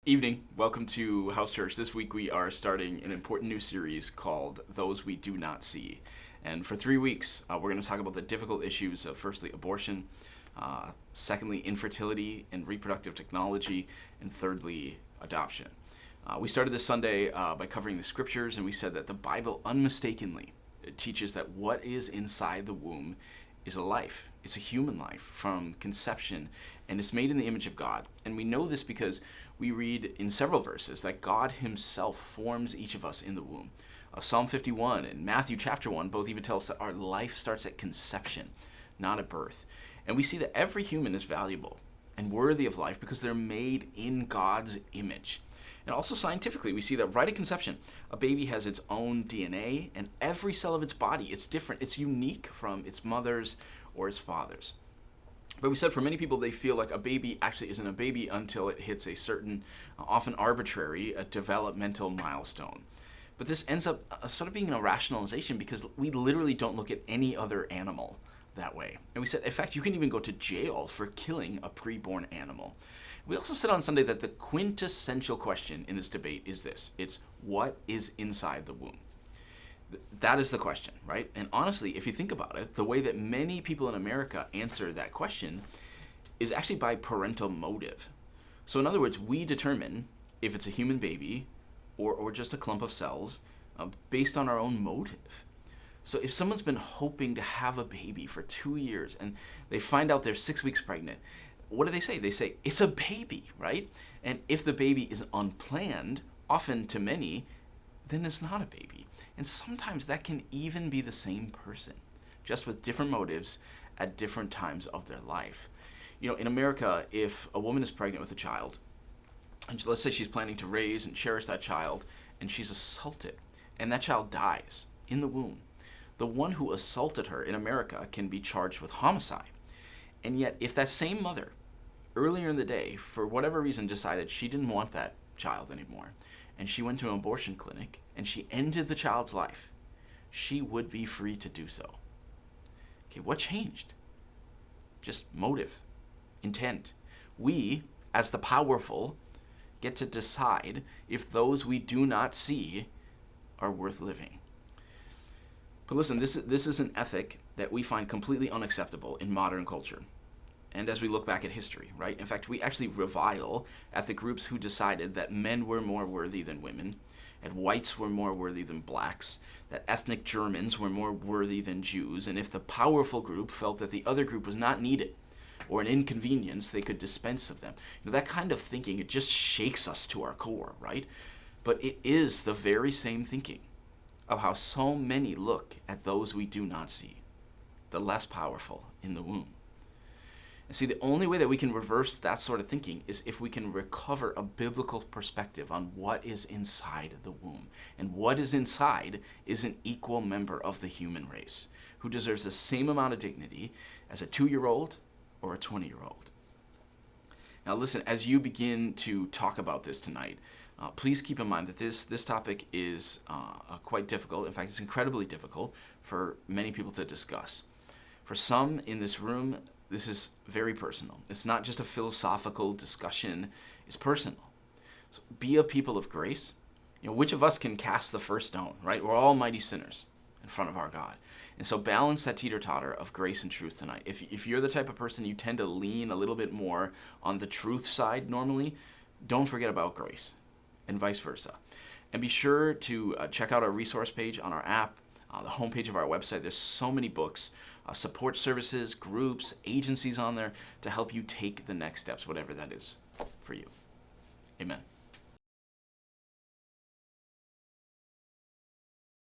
Evening. Welcome to House Church. This week we are starting an important new series called Those We Do Not See. And for 3 weeks, we're going to talk about the difficult issues of, firstly, abortion, secondly, infertility and reproductive technology, and thirdly, adoption. We started this Sunday by covering the scriptures, and we said that the Bible unmistakably teaches that what is inside the womb is a life. It's a human life from conception, and it's made in the image of God. And we know this because we read in several verses that God himself forms each of us in the womb. Psalm 51 and Matthew chapter 1 both even tell us that our life starts at conception, not at birth. And we see that every human is valuable and worthy of life because they're made in God's image. And also scientifically, we see that right at conception, a baby has its own DNA, and every cell of its body, it's different. It's unique from its mother's or its father's. But we said for many people, they feel like a baby actually isn't a baby until it hits a certain, often arbitrary, developmental milestone. But this ends up sort of being a rationalization because we literally don't look at any other animal that way. And we said, in fact, you can even go to jail for killing a preborn animal. We also said on Sunday that the quintessential question in this debate is this. It's what is inside the womb? That is the question, right? And honestly, if you think about it, the way that many people in America answer that question is actually by parental motive. So in other words, we determine if it's a human baby or just a clump of cells based on our own motive. So if someone's been hoping to have a baby for 2 years and they find out they're 6 weeks pregnant, what do they say? They say, it's a baby, right? And if the baby is unplanned, often to many, then it's not a baby. And sometimes that can even be the same person, just with different motives at different times of their life. You know, in America, if a woman is pregnant with a child, and let's say she's planning to raise and cherish that child, and she's assaulted, and that child dies in the womb, the one who assaulted her in America can be charged with homicide. And yet, if that same mother, earlier in the day, for whatever reason, decided she didn't want that child anymore, and she went to an abortion clinic, and she ended the child's life, she would be free to do so. Okay, what changed? Just motive, intent. We, as the powerful, get to decide if those we do not see are worth living. But listen, this is an ethic that we find completely unacceptable in modern culture. And as we look back at history, right? In fact, we actually revile at the groups who decided that men were more worthy than women, and whites were more worthy than blacks, that ethnic Germans were more worthy than Jews, and if the powerful group felt that the other group was not needed or an inconvenience, they could dispense of them. You know, that kind of thinking, it just shakes us to our core, right? But it is the very same thinking of how so many look at those we do not see, the less powerful in the womb. And see, the only way that we can reverse that sort of thinking is if we can recover a biblical perspective on what is inside the womb. And what is inside is an equal member of the human race who deserves the same amount of dignity as a 2-year-old or a 20-year-old. Now listen, as you begin to talk about this tonight, please keep in mind that this topic is quite difficult. In fact, it's incredibly difficult for many people to discuss. For some in this room, this is very personal. It's not just a philosophical discussion. It's personal. So be a people of grace. You know, which of us can cast the first stone, right? We're all mighty sinners in front of our God. And so balance that teeter-totter of grace and truth tonight. If you're the type of person you tend to lean a little bit more on the truth side normally, don't forget about grace and vice versa. And be sure to check out our resource page on our app, the homepage of our website. There's so many books, support services, groups, agencies on there to help you take the next steps, whatever that is for you. Amen.